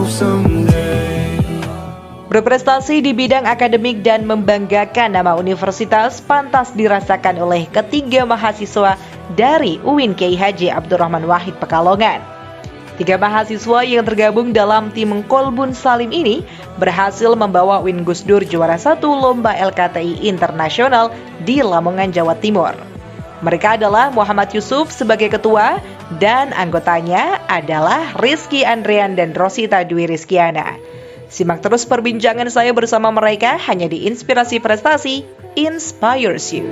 move someday. Berprestasi di bidang akademik dan membanggakan nama universitas pantas dirasakan oleh ketiga mahasiswa dari UIN Kiai Haji Abdurrahman Wahid Pekalongan. Tiga mahasiswa yang tergabung dalam tim Kolbun Salim ini berhasil membawa UIN Gus Dur juara 1 lomba LKTI internasional di Lamongan, Jawa Timur. Mereka adalah Muhammad Yusuf sebagai ketua dan anggotanya adalah Rizky Andrian dan Rosita Dwi Rizkiana. Simak terus perbincangan saya bersama mereka hanya di Inspirasi Prestasi Inspires You.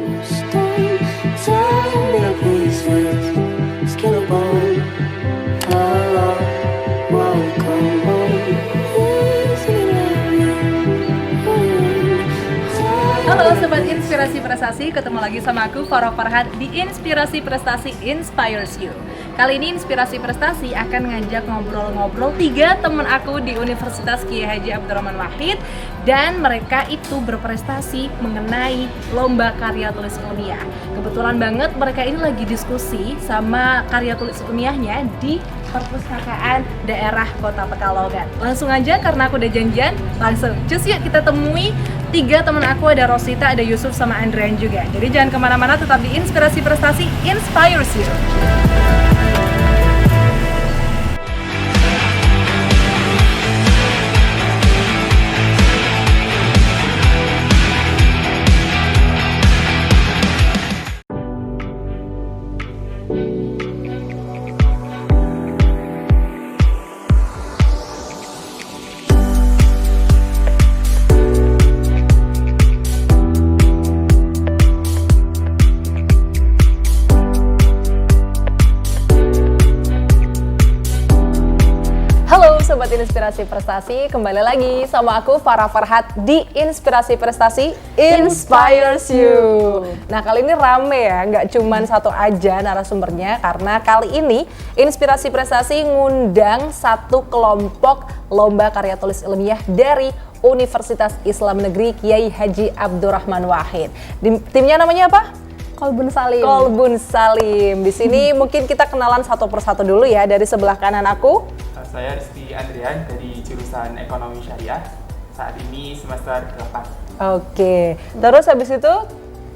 Halo Sobat Inspirasi Prestasi, ketemu lagi sama aku Farah Farhat di Inspirasi Prestasi Inspires You. Kali ini Inspirasi Prestasi akan ngajak ngobrol-ngobrol 3 teman aku di Universitas Kiai Haji Abdurrahman Wahid. Dan mereka itu berprestasi mengenai lomba karya tulis ilmiah. Kebetulan banget mereka ini lagi diskusi sama karya tulis ilmiahnya di perpustakaan daerah Kota Pekalongan. Langsung aja karena aku udah janjian, langsung cus yuk kita temui 3 teman aku, ada Rosita, ada Yusuf, sama Andrian juga. Jadi jangan kemana-mana, tetap di Inspirasi Prestasi Inspires You. Sobat Inspirasi Prestasi, kembali lagi sama aku Farah Farhat di Inspirasi Prestasi Inspires You. Nah kali ini rame ya, nggak cuman satu aja narasumbernya, karena kali ini Inspirasi Prestasi ngundang satu kelompok lomba karya tulis ilmiah dari Universitas Islam Negeri Kiai Haji Abdurrahman Wahid. Timnya namanya apa? Kolbun Salim. Kolbun Salim. Di sini mungkin kita kenalan satu persatu dulu ya. Dari sebelah kanan aku, saya Rizky Andrian dari jurusan Ekonomi Syariah, saat ini semester 8. Oke. Terus habis itu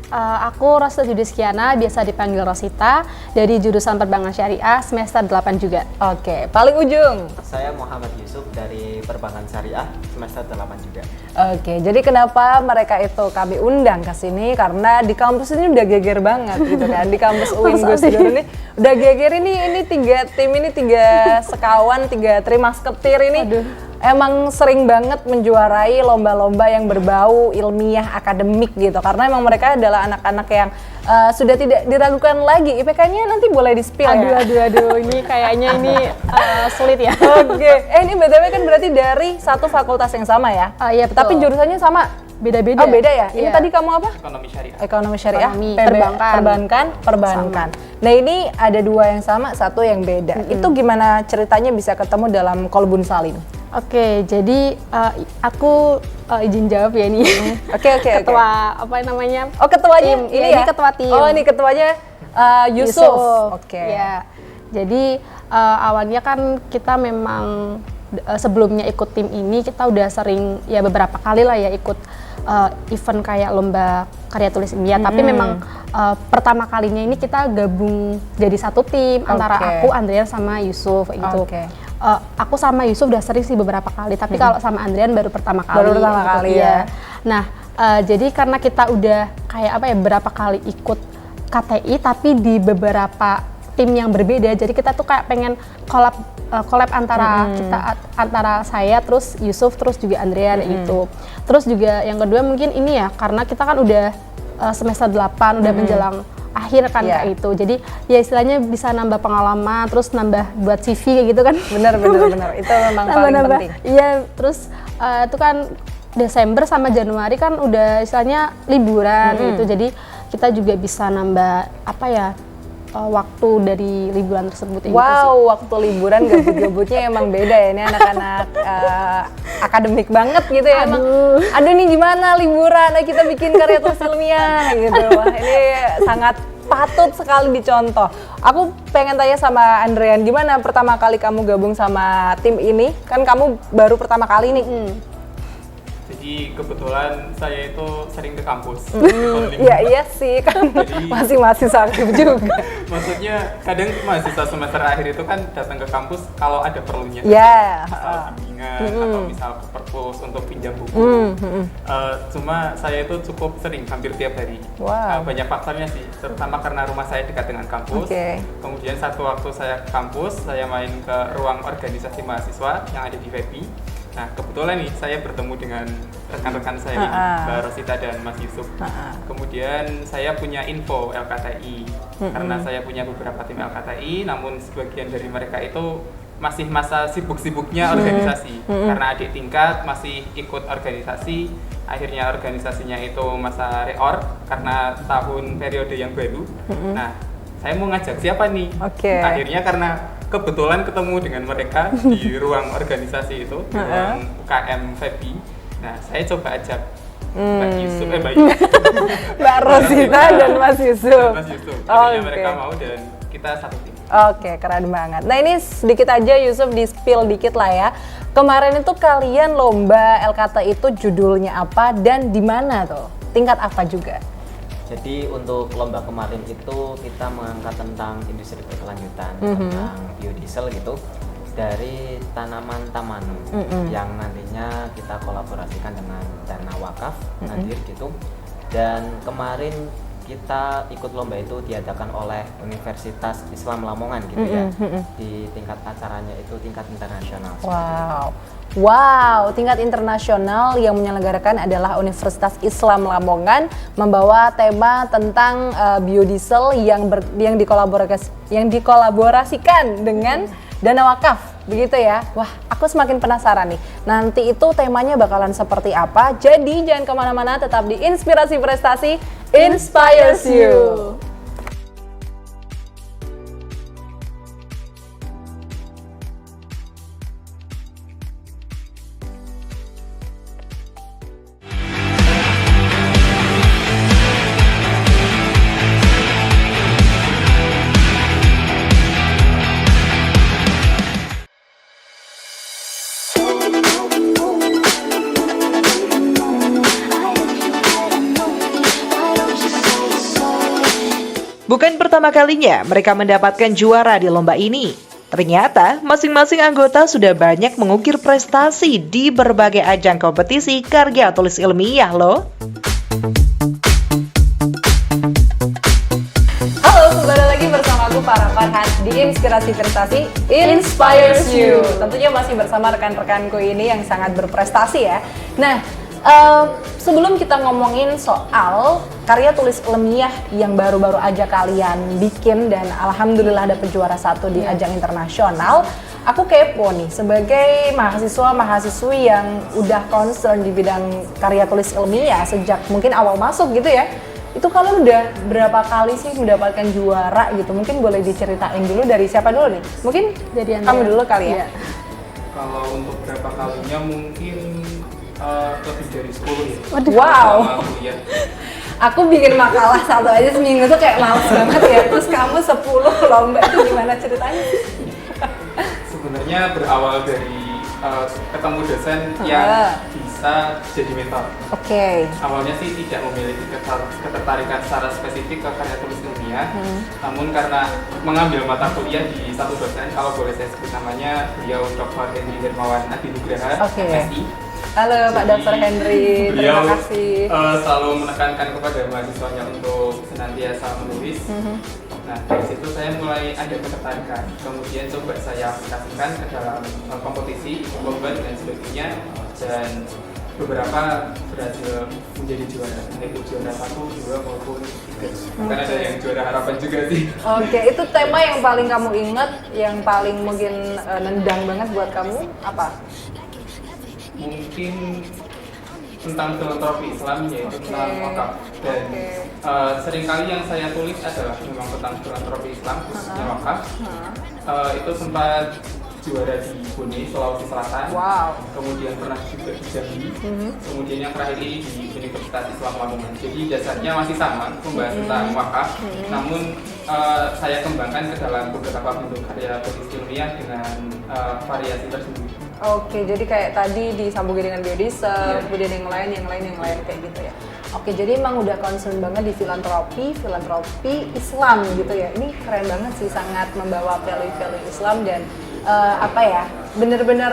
Aku Rosita Dwi Rizkiana, biasa dipanggil Rosita, dari jurusan Perbankan Syariah semester 8 juga. Oke. Paling ujung, saya Muhammad Yusuf dari Perbankan Syariah semester 8 juga. Oke. Jadi kenapa mereka itu kami undang ke sini, karena di kampus ini udah geger banget gitu kan. Di kampus UIN Gus Dur ini udah geger, ini 3 tim, ini 3 sekawan, 3 trimasketir ini. Aduh. Emang sering banget menjuarai lomba-lomba yang berbau ilmiah akademik gitu, karena emang mereka adalah anak-anak yang sudah tidak diragukan lagi. IPK-nya nanti boleh di-spill ya? Aduh, ini kayaknya ini sulit ya. Oke. Ini BTW kan berarti dari satu fakultas yang sama ya? Iya betul. Tapi jurusannya sama? Beda-beda. Oh beda ya? Ini Iya. tadi kamu apa? Ekonomi Syariah. Ekonomi Syariah, Perbankan. Nah ini ada 2 yang sama, 1 yang beda. Itu gimana ceritanya bisa ketemu dalam Kolbun Salim? Oke, jadi aku izin jawab ya ini. Oke. Ketua apa namanya? Oh ketuanya Tim. ini Ini ya? ketua tim. Oh ini ketuanya Yusuf. Oke. Ya. Jadi awalnya kan kita memang sebelumnya ikut tim ini kita udah sering ya beberapa kali lah ya ikut event kayak lomba karya tulis ilmiah. Tapi memang pertama kalinya ini kita gabung jadi satu tim antara aku, Andrian sama Yusuf gitu. Aku sama Yusuf udah sering sih beberapa kali, tapi kalau sama Andrian baru pertama kali. Baru pertama kali ya. Nah, jadi karena kita udah kayak apa ya berapa kali ikut KTI tapi di beberapa tim yang berbeda, jadi kita tuh kayak pengen collab antara antara saya terus Yusuf terus juga Andrian gitu. Terus juga yang kedua mungkin ini ya karena kita kan udah semester 8 udah menjelang akhir kan kayak itu. Jadi ya istilahnya bisa nambah pengalaman, terus nambah buat CV kayak gitu kan. Bener. Itu memang paling penting. Iya, terus itu kan Desember sama Januari kan udah istilahnya liburan gitu. Jadi kita juga bisa nambah apa ya waktu dari liburan tersebut. Wow, waktu liburan gabut-gabutnya emang beda ya, ini anak-anak akademik banget gitu ya. Aduh nih gimana liburan, kita bikin karya tulis ilmiah gitu. Wah, ini sangat patut sekali dicontoh. Aku pengen tanya sama Andrean, gimana pertama kali kamu gabung sama tim ini? Kan kamu baru pertama kali nih. Jadi kebetulan saya itu sering ke kampus. Iya sih, kan masih mahasiswa aktif juga. Maksudnya kadang mahasiswa semester akhir itu kan datang ke kampus kalau ada perlunya. Ya. Misal bimbingan atau misal ke perpus untuk pinjam buku. Cuma saya itu cukup sering, hampir tiap hari. Wow. Banyak faktornya sih, terutama karena rumah saya dekat dengan kampus. Kemudian satu waktu saya ke kampus, saya main ke ruang organisasi mahasiswa yang ada di FEBI. Nah, kebetulan nih saya bertemu dengan rekan-rekan saya ini, Mbak Rosita dan Mas Yusuf. Kemudian saya punya info LKTI, karena saya punya beberapa tim LKTI, namun sebagian dari mereka itu masih masa sibuk-sibuknya organisasi. Karena adik tingkat masih ikut organisasi, akhirnya organisasinya itu masa reorg karena tahun periode yang baru. Nah, saya mau ngajak siapa nih? Akhirnya karena kebetulan ketemu dengan mereka di ruang organisasi itu, di ruang UKM FEBI. Nah, saya coba ajak Mbak Yusuf, Mbak Rosita dan Mas Yusuf. Akhirnya mereka mau dan kita satu tim. Oke, keren banget. Nah, ini sedikit aja Yusuf di-spill dikit lah ya. Kemarin itu kalian lomba LKT itu judulnya apa dan di mana tuh? Tingkat apa juga? Jadi untuk lomba kemarin itu kita mengangkat tentang industri berkelanjutan, tentang biodiesel gitu, dari tanaman tamanu yang nantinya kita kolaborasikan dengan dana wakaf Nadir gitu. Dan kemarin kita ikut lomba itu diadakan oleh Universitas Islam Lamongan gitu ya, di tingkat acaranya itu tingkat internasional. Wow, tingkat internasional yang menyelenggarakan adalah Universitas Islam Lamongan, membawa tema tentang biodiesel yang dikolaborasikan dengan dana wakaf, begitu ya. Wah, aku semakin penasaran nih. Nanti itu temanya bakalan seperti apa? Jadi jangan kemana-mana, tetap di Inspirasi Prestasi Inspires You. Bukan pertama kalinya mereka mendapatkan juara di lomba ini. Ternyata masing-masing anggota sudah banyak mengukir prestasi di berbagai ajang kompetisi karya tulis ilmiah loh. Halo, kembali lagi bersama aku Farah Farhat di Inspirasi Prestasi Inspires You. Tentunya masih bersama rekan-rekanku ini yang sangat berprestasi ya. Nah, sebelum kita ngomongin soal karya tulis ilmiah yang baru-baru aja kalian bikin dan alhamdulillah dapet juara 1 di ajang internasional, aku kepo nih sebagai mahasiswa-mahasiswi yang udah concern di bidang karya tulis ilmiah sejak mungkin awal masuk gitu ya. Itu kalian udah berapa kali sih mendapatkan juara gitu? Mungkin boleh diceritain dulu dari siapa dulu nih? Mungkin dari kamu dulu kali ya. Kalau untuk berapa kalinya mungkin lebih dari 10 ya. Wow. Aku bikin makalah satu aja seminggu tuh kayak males banget ya. Terus kamu 10 lomba itu gimana ceritanya? Sebenarnya berawal dari ketemu dosen yang bisa jadi mentor. Awalnya sih tidak memiliki ketertarikan secara spesifik ke karya tulis ilmiah, namun karena mengambil mata kuliah di satu dosen, kalau boleh saya sebut namanya, beliau Dr. Henry Hermawan Adinugraha, MSI. Halo Pak Dr. Henry, terima kasih. Selalu menekankan kepada mahasiswanya untuk senantiasa menulis. Nah, dari situ saya mulai ada ketertarikan. Kemudian coba saya aplikasikan ke dalam kompetisi, lomba dan sebagainya, dan beberapa berhasil menjadi juara. Itu juara 1, 2 maupun 3. Karena ada yang juara harapan juga sih. Itu tema yang paling kamu ingat, yang paling mungkin nendang banget buat kamu apa? Mungkin tentang filantropi Islam, yaitu tentang wakaf. Dan seringkali yang saya tulis adalah memang tentang filantropi Islam, khususnya wakaf. Itu sempat juara di Bone, Sulawesi Selatan. Wow. Kemudian pernah juga di Jambi. Kemudian yang terakhir ini di Universitas Islam Lamongan. Jadi dasarnya masih sama, membahas tentang wakaf. Namun saya kembangkan ke dalam beberapa bentuk karya tulis ilmiah dengan variasi tersendiri. Oke, jadi kayak tadi disambungin dengan biodiesel, kemudian yang lain kayak gitu ya. Oke, jadi emang udah concern banget di filantropi Islam gitu ya. Ini keren banget sih, sangat membawa value-value Islam dan bener-bener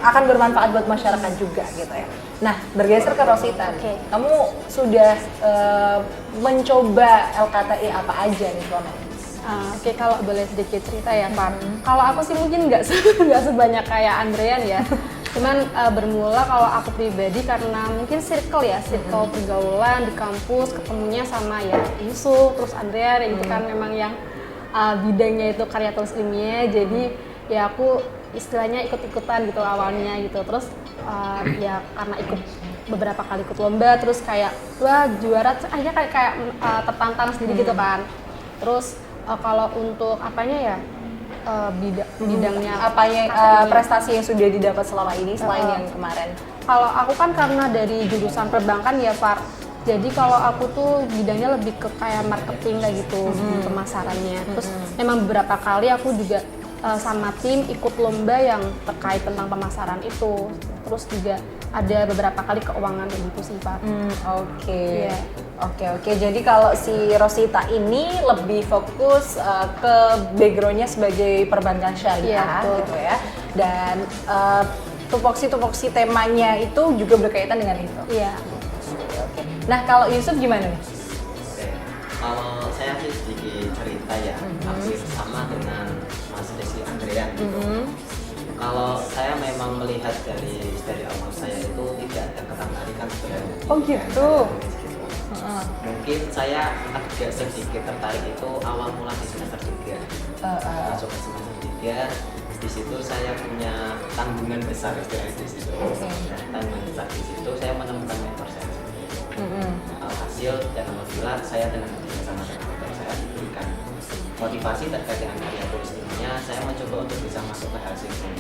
akan bermanfaat buat masyarakat juga gitu ya. Nah, bergeser ke Rosita, kamu sudah mencoba LKTI apa aja nih selama ini? Oke, kalau boleh sedikit cerita ya Pak. Kalau aku sih mungkin nggak sebanyak kayak Andrean ya. Cuman bermula kalau aku pribadi karena mungkin circle pergaulan di kampus, ketemunya sama ya Yusuf, terus Andrean itu kan memang yang bidangnya itu karya tulis ilmiah. Jadi ya aku istilahnya ikut-ikutan gitu awalnya gitu. Terus ya karena ikut beberapa kali ikut lomba, terus kayak wah juara, akhirnya kayak tertantang sendiri gitu kan. Terus kalau untuk bidangnya prestasi yang sudah didapat selama ini selain yang kemarin? Kalau aku kan karena dari jurusan perbankan ya Far, jadi kalau aku tuh bidangnya lebih ke kayak marketing kayak gitu, pemasarannya. Terus memang beberapa kali aku juga sama tim ikut lomba yang terkait tentang pemasaran itu. Terus juga ada beberapa kali keuangan kayak gitu sih Pak. Oke. Oke. Jadi kalau si Rosita ini lebih fokus ke backgroundnya sebagai perbankan syariah gitu ya. Dan tupoksi temanya itu juga berkaitan dengan itu. Iya. Oke. Nah kalau Yusuf gimana nih? Kalau saya sih sedikit cerita ya, hampir sama dengan Mas Desi Andrean gitu. Kalau saya memang melihat dari awal saya itu tidak ada ketertarikan sebenarnya. Oh gitu. Mungkin saya agak sedikit tertarik itu awal mula di semester 3. Masuk ke semester 3, di situ saya punya tanggungan besar istilahnya di situ. Tanggungan besar di situ saya menemukan mentor saya. Alhasil dan alhamdulillah saya dengan bersama mentor saya diberikan motivasi terkait dengan karya tulis ilmiah. Saya mencoba untuk bisa masuk ke Helsinki.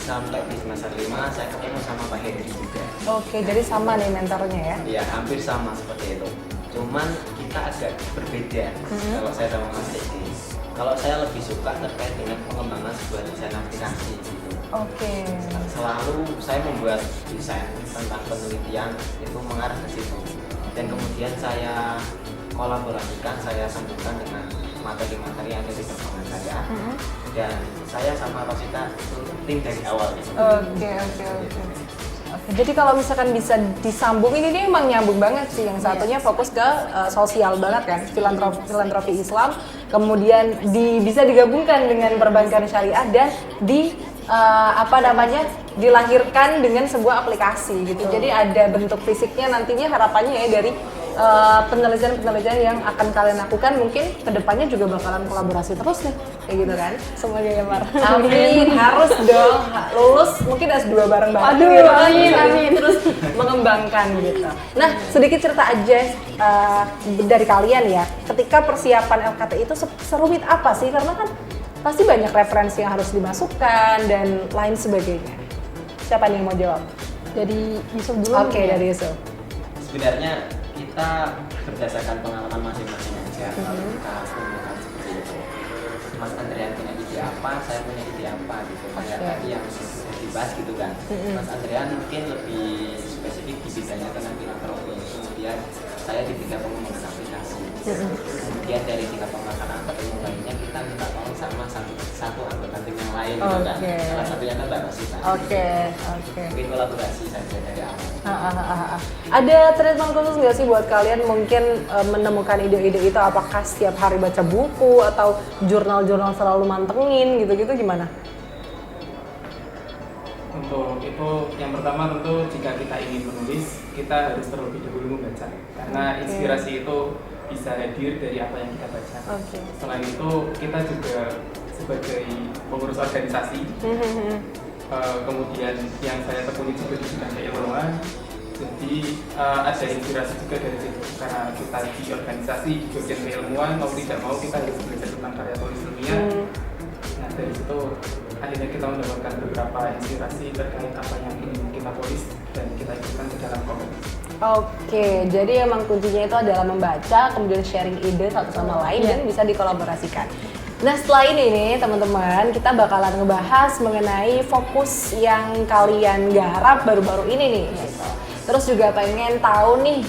Sampai di semester 5 saya ketemu sama Pak Hedi juga. Oke, jadi sama nih mentornya ya? Iya, hampir sama seperti itu. Cuman kita agak berbeda kalau saya sama Mas Hedi. Kalau saya lebih suka terkait dengan pengembangan sebuah desain aplikasi gitu. Oke. Selalu saya membuat desain tentang penelitian itu mengarah ke situ. Dan kemudian saya kolaborasikan, saya sambungkan dengan materi-materi yang ada di perkembangan saya. Dan saya sama Rosita itu tim dari awal gitu. Oke. Jadi kalau misalkan bisa disambung, ini dia emang nyambung banget sih. Yang satunya fokus ke sosial banget kan, filantropi Islam. Kemudian bisa digabungkan dengan perbankan syariah dan dilahirkan dengan sebuah aplikasi gitu. Jadi ada bentuk fisiknya nantinya, harapannya ya dari penelitian yang akan kalian lakukan mungkin kedepannya juga bakalan kolaborasi terus nih kayak gitu kan. Semoga ya Mar. Amin, harus dong lulus mungkin S2 bareng-bareng Aduh, gitu. amin. Terus mengembangkan gitu. Nah, sedikit cerita aja dari kalian ya, ketika persiapan LKTI itu serumit apa sih? Karena kan pasti banyak referensi yang harus dimasukkan dan lain sebagainya. Siapa nih yang mau jawab? Dari Yusuf dulu. Oke, dari Yusuf. Sebenarnya kita berdasarkan pengalaman masing-masing aja kalau kita menggunakan seperti itu. Mas Andrean punya ide apa, saya punya ide apa gitu. Kayak tadi yang dibahas gitu kan. Mas Andrean mungkin lebih spesifik di bidangnya tentang filantropi. Kemudian saya di bidang pengembangan aplikasi. Kemudian dari tingkat pemasaran ketemu lainnya kita minta tolong sama satu anggota tim yang lain gitu kan. Salah satunya kan Mbak Rosita. Oke. Mungkin kolaborasi saja dari awal. Ada treatment khusus nggak sih buat kalian mungkin menemukan ide-ide itu? Apakah setiap hari baca buku atau jurnal-jurnal selalu mantengin gitu-gitu gimana? Untuk itu yang pertama tentu jika kita ingin menulis, kita harus terlebih dahulu membaca. Karena inspirasi itu bisa hadir dari apa yang kita baca. Selain itu kita juga sebagai pengurus organisasi, kemudian yang saya tekuni juga di bidang keilmuan, jadi ada inspirasi juga dari situ. Karena kita di organisasi di bagian keilmuan, mau tidak mau kita harus belajar tentang karya tulis ilmiah. Nah dari situ akhirnya kita mendapatkan beberapa inspirasi terkait apa yang ingin kita tulis dan kita ikutkan ke dalam komen. Oke, jadi emang kuncinya itu adalah membaca, kemudian sharing ide satu sama lain dan bisa dikolaborasikan. Nah setelah ini nih teman-teman, kita bakalan ngebahas mengenai fokus yang kalian garap baru-baru ini nih. Gitu. Terus juga pengen tahu nih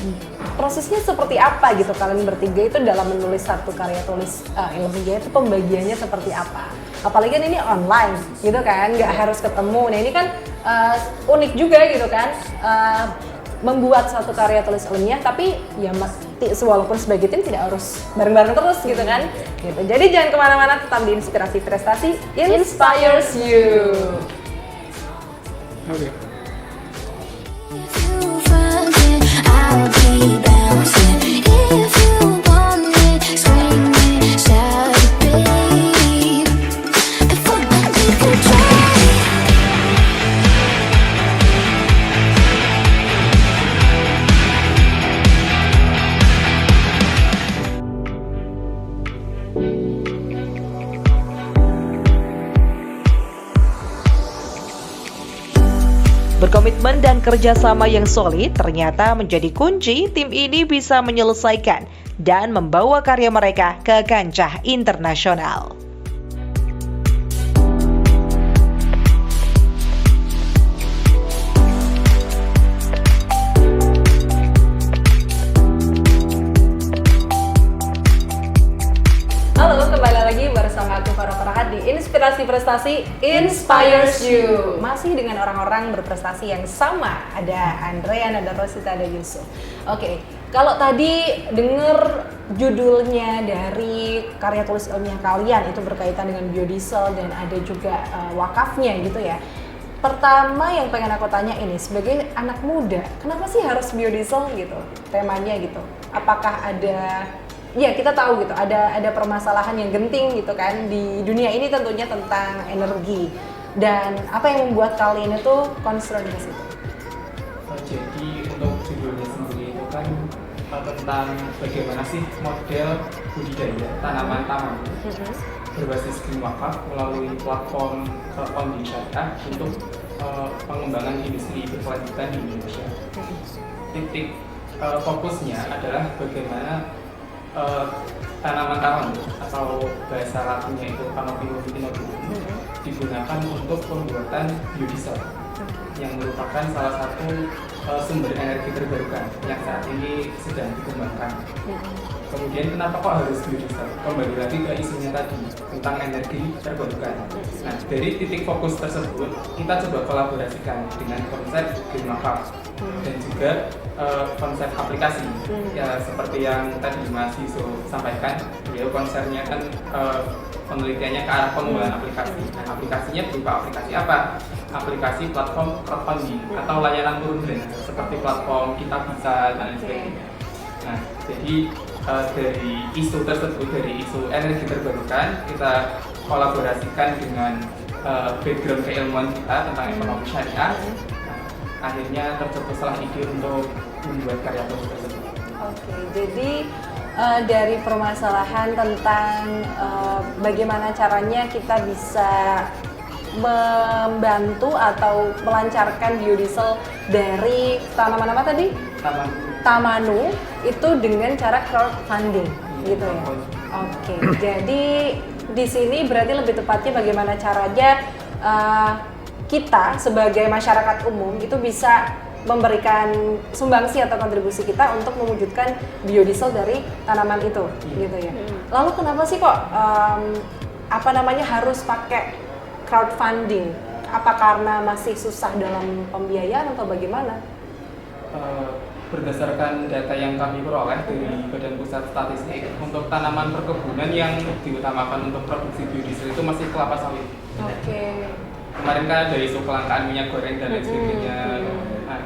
prosesnya seperti apa gitu kalian bertiga itu dalam menulis satu karya tulis ilmiah itu pembagiannya seperti apa? Apalagi kan ini online gitu kan, nggak harus ketemu. Nah ini kan unik juga gitu kan. Membuat suatu karya tulis ilmiah tapi ya walaupun sebagai tim tidak harus bareng-bareng terus gitu kan gitu. Jadi jangan kemana-mana, tetap di Inspirasi Prestasi Inspires You. Oke. Berkomitmen dan kerjasama yang solid ternyata menjadi kunci tim ini bisa menyelesaikan dan membawa karya mereka ke kancah internasional. Halo, kembali lagi bersama aku Farah Farhat di Inspirasi Prestasi Inspires You. Masih dengan orang-orang berprestasi yang sama. Ada Andrean, ada Rosita, ada Yusuf. Oke, kalau tadi denger judulnya dari karya tulis ilmiah kalian itu berkaitan dengan biodiesel dan ada juga wakafnya gitu ya. Pertama yang pengen aku tanya ini, sebagai anak muda, kenapa sih harus biodiesel gitu temanya gitu? Apakah ada ya kita tahu gitu ada permasalahan yang genting gitu kan di dunia ini tentunya tentang energi, dan apa yang membuat kalian itu concern ke situ? Jadi untuk judulnya sendiri itu kan tentang bagaimana sih model budidaya tanaman-taman berbasis green wakaf melalui platform crowdfunding syariah untuk pengembangan industri berkelanjutan di Indonesia. Titik fokusnya adalah bagaimana tanaman-taman atau bahasa latinnya itu Canopy luteolum digunakan untuk pembuatan biodiesel yang merupakan salah satu sumber energi terbarukan yang saat ini sedang dikembangkan. Kemudian kenapa kok harus biodiesel? Kembali lagi ke isunya tadi tentang energi terbarukan. Nah, dari titik fokus tersebut kita coba kolaborasikan dengan konsep green wakaf dan juga konsep aplikasi. Ya seperti yang tadi Mas Yusuf sampaikan, beliau konsepnya kan penelitiannya ke arah pengembangan aplikasi. Nah, aplikasinya berupa aplikasi apa? Aplikasi platform crowdfunding atau layanan turun dana seperti platform Kita Bisa dan lain sebagainya. Nah, jadi dari isu tersebut, dari isu energi terbarukan, kita kolaborasikan dengan background keilmuan kita tentang ekonomi syariah. Akhirnya tercetuslah ide untuk membuat karya tulis tersebut. Oke, jadi dari permasalahan tentang bagaimana caranya kita bisa membantu atau melancarkan biodiesel dari tanaman apa tadi? Tamanu itu dengan cara crowdfunding gitu ya. Oke, jadi di sini berarti lebih tepatnya bagaimana caranya kita sebagai masyarakat umum itu bisa memberikan sumbangsi atau kontribusi kita untuk mewujudkan biodiesel dari tanaman itu gitu ya. Lalu kenapa sih kok harus pakai crowdfunding? Apa karena masih susah dalam pembiayaan atau bagaimana? Berdasarkan data yang kami peroleh dari Badan Pusat Statistik, untuk tanaman perkebunan yang diutamakan untuk produksi biodiesel itu masih kelapa sawit. Oke. Kemarin kan ada isu kelangkaan minyak goreng dan lain sebagainya. Nah,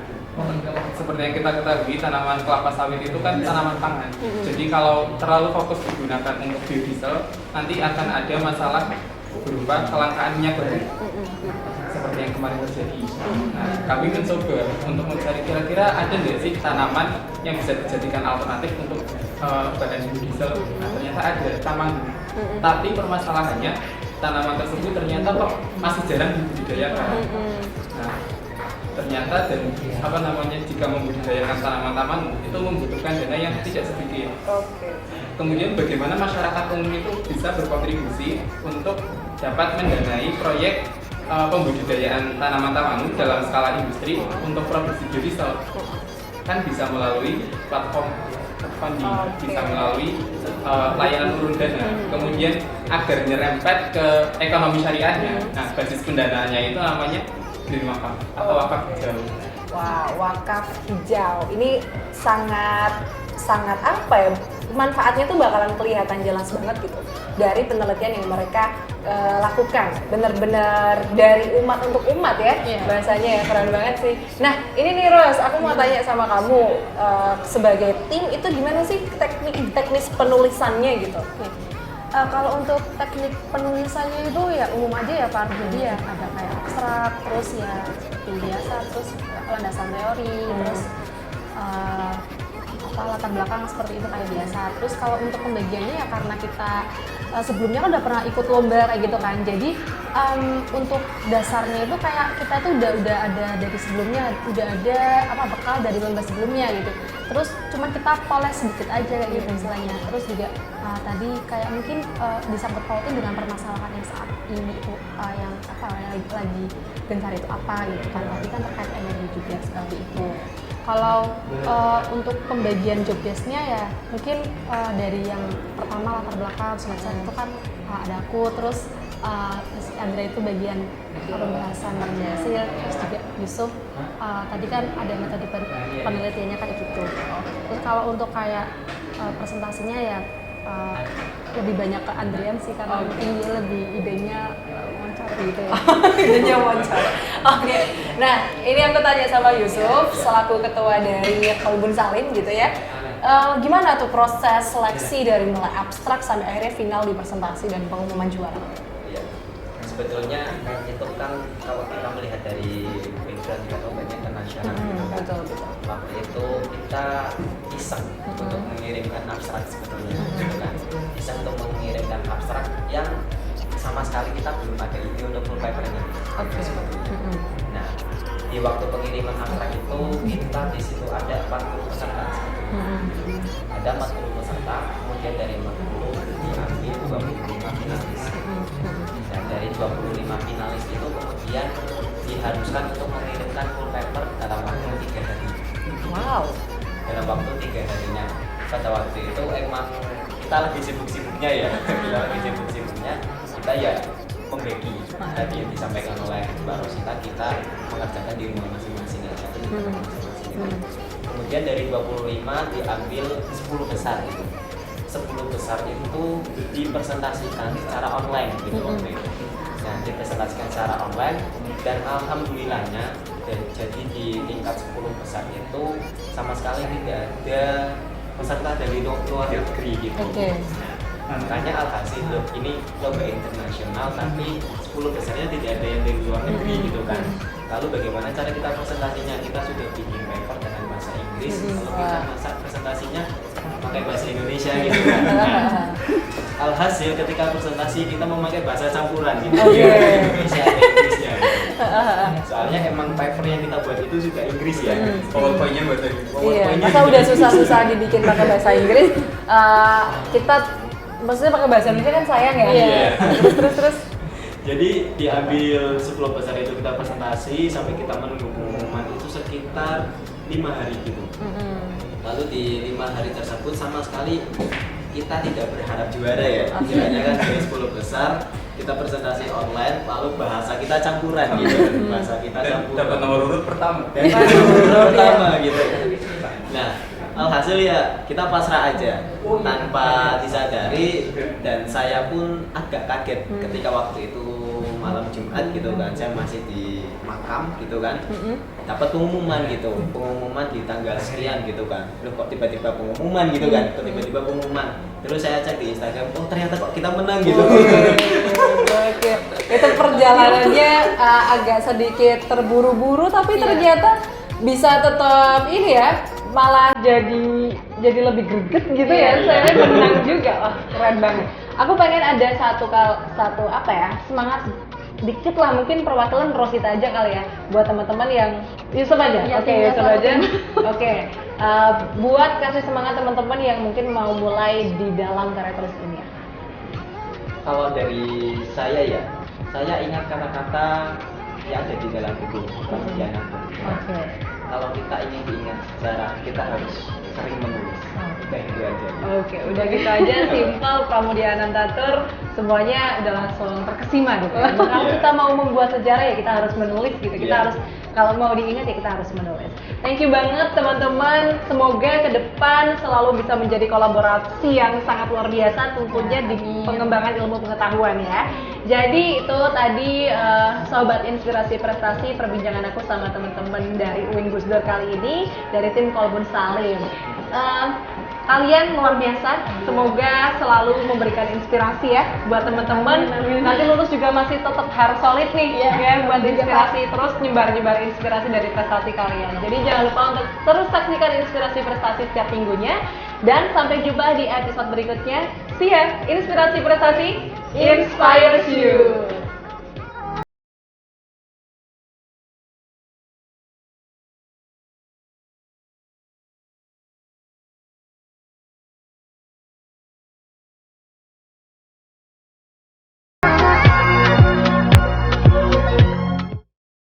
seperti yang kita ketahui, tanaman kelapa sawit itu kan tanaman pangan. Jadi kalau terlalu fokus digunakan untuk biodiesel, nanti akan ada masalah berupa kelangkaan minyak goreng. Seperti yang kemarin terjadi. Nah, kami mencoba untuk mencari kira-kira ada nggak sih tanaman yang bisa dijadikan alternatif untuk bahan biodiesel. Nah, ternyata ada tamanu. Tapi permasalahannya tanaman tersebut ternyata kok masih jarang dibudidayakan. Nah, ternyata dan jika membudidayakan tanaman-taman itu membutuhkan dana yang tidak sedikit. Kemudian bagaimana masyarakat umum itu bisa berkontribusi untuk dapat mendanai proyek pembudidayaan tanaman taman dalam skala industri untuk produksi biodiesel, kan bisa melalui platform funding, bisa melalui layanan urun dana, kemudian agar nyerempet ke ekonomi syariahnya. Nah, basis pendanaannya itu namanya green wakaf atau wakaf hijau. Wah, wakaf hijau ini sangat apa ya, manfaatnya tuh bakalan kelihatan jelas banget gitu dari penelitian yang mereka lakukan, benar-benar dari umat untuk umat ya, bahasanya ya, keren banget sih. Nah ini nih Ros, aku mau tanya sama kamu, sebagai tim itu gimana sih teknis penulisannya gitu? Kalau untuk teknik penulisannya itu ya umum aja ya Pak, jadi ya ada kayak abstrak, terus ya seperti biasa, terus landasan teori, terus latar belakang seperti itu kayak biasa. Terus kalau untuk pembagiannya ya karena kita sebelumnya kan udah pernah ikut lomba kayak gitu kan, jadi untuk dasarnya itu kayak kita tuh udah ada dari sebelumnya, udah ada bekal dari lomba sebelumnya gitu. Terus cuman kita poles sedikit aja kayak gitu istilahnya. Terus juga tadi kayak mungkin disangkut pautin dengan permasalahan yang saat ini itu yang lagi gencar itu apa gitu kan. Tadi kan terkait energi juga seperti itu. Kalau untuk pembagian job desk-nya ya mungkin dari yang pertama latar belakang semacam itu kan ada aku, terus si Andrea itu bagian pembahasan dan hasil, terus juga Yusuf tadi kan ada metode penelitiannya kayak gitu. Terus kalau untuk kayak presentasinya ya lebih banyak ke Andrian sih karena mungkin dia lebih idenya wawancara gitu ya. Idenya wawancara. Oke. Nah, ini aku tanya sama Yusuf selaku ketua dari Kalbun Salim gitu ya. Gimana tuh proses seleksi dari mulai abstrak sampai akhirnya final di presentasi dan pengumuman juara? Iya. Sebetulnya itu kan kalau kita melihat dari background kita banyak internasional gitu kan. Betul. Waktu itu kita iseng untuk mengirimkan abstrak sebetulnya gitu kan. Iseng untuk mengirimkan abstrak yang sama sekali kita belum ada ide untuk full papernya. Sebetulnya. Nah, di waktu pengiriman abstrak itu kita di situ ada 40 peserta. Ada 40 peserta, kemudian dari 40 diambil 25 finalis. Dan dari 25 finalis itu kemudian diharuskan untuk mengirimkan full paper dalam waktu 3 hari. Wow. Dalam waktu 3 harinya. Pada waktu itu emang kita lagi sibuk-sibuknya ya. Kita lagi sibuk-sibuknya. Kita ya membagi tadi yang disampaikan oleh Mbak Rosita, kita mengerjakan di rumah masing-masing aja. Kemudian dari 25 diambil 10 besar itu. 10 besar itu dipresentasikan secara online gitu. Nah, dipresentasikan secara online dan alhamdulillahnya jadi di tingkat 10 besar itu sama sekali tidak ada peserta dari luar negeri gitu. Makanya alhasil ini lomba internasional tapi 10 besarnya tidak ada yang dari luar negeri gitu kan. Lalu bagaimana cara kita presentasinya? Kita sudah bikin paper dengan bahasa Inggris, lalu kita masak presentasinya pakai bahasa Indonesia gitu kan. Nah, alhasil ketika presentasi kita memakai bahasa campuran gitu. Indonesia dan Inggrisnya. Soalnya emang paper yang kita buat itu juga Inggris ya. PowerPoint-nya bahasa Inggris. Iya, masa udah susah-susah dibikin pakai bahasa Inggris, kita maksudnya pakai bahasa Indonesia kan sayang ya. Iya. Terus. Jadi diambil 10 besar itu kita presentasi sampai kita menunggu pengumuman itu sekitar 5 hari gitu. Lalu di 5 hari tersebut sama sekali kita tidak berharap juara ya. Kiranya kan dari 10 besar kita presentasi online, lalu bahasa kita campuran gitu. Bahasa kita campuran. Dapat nomor urut pertama. Dan nomor pertama gitu. Nah, alhasil ya kita pasrah aja tanpa disadari, dan saya pun agak kaget ketika waktu itu malam Jumat gitu kan, saya masih di makam gitu kan, dapat pengumuman di tanggal sekian gitu kan. Loh kok tiba-tiba pengumuman gitu kan, tiba-tiba pengumuman. Terus saya cek di Instagram, oh ternyata kok kita menang gitu. Oke, itu perjalanannya agak sedikit terburu-buru tapi ternyata bisa tetap ini ya, malah jadi lebih greget gitu ya. Saya menang juga. Wah, keren banget. Aku pengen ada satu apa ya, semangat dikit lah, mungkin perwakilan Rosita aja kali ya, buat teman-teman yang Yusuf aja. Iya, Oke, tim Yusuf Yusuf. aja. Oke. Buat kasih semangat teman-teman yang mungkin mau mulai di dalam karya tulis ini ya. Kalau dari saya ya, saya ingat kata-kata yang ada di dalam buku Prasejarah. Oke. Kalau kita ingin diingat sejarah, kita harus sering menulis. Udah itu aja. Oke, udah gitu aja, simpel, Pramudia Anantatur, semuanya udah langsung terkesima gitu ya. Kalau kita mau membuat sejarah ya kita harus menulis gitu, kita Iya. harus, kalau mau diingat ya kita harus menulis. Thank you banget teman-teman, semoga ke depan selalu bisa menjadi kolaborasi yang sangat luar biasa tentunya di pengembangan ilmu pengetahuan ya. Jadi itu tadi Sobat Inspirasi Prestasi, perbincangan aku sama teman-teman dari UIN Gusdur kali ini, dari tim Kolbun Salim. Kalian luar biasa, semoga selalu memberikan inspirasi ya buat teman-teman. Nanti lulus juga masih tetap harus solid nih ya, buat inspirasi, terus nyebar-nyebar inspirasi dari prestasi kalian. Jadi jangan lupa untuk terus saksikan Inspirasi Prestasi setiap minggunya, dan sampai jumpa di episode berikutnya. See ya, Inspirasi Prestasi inspires you.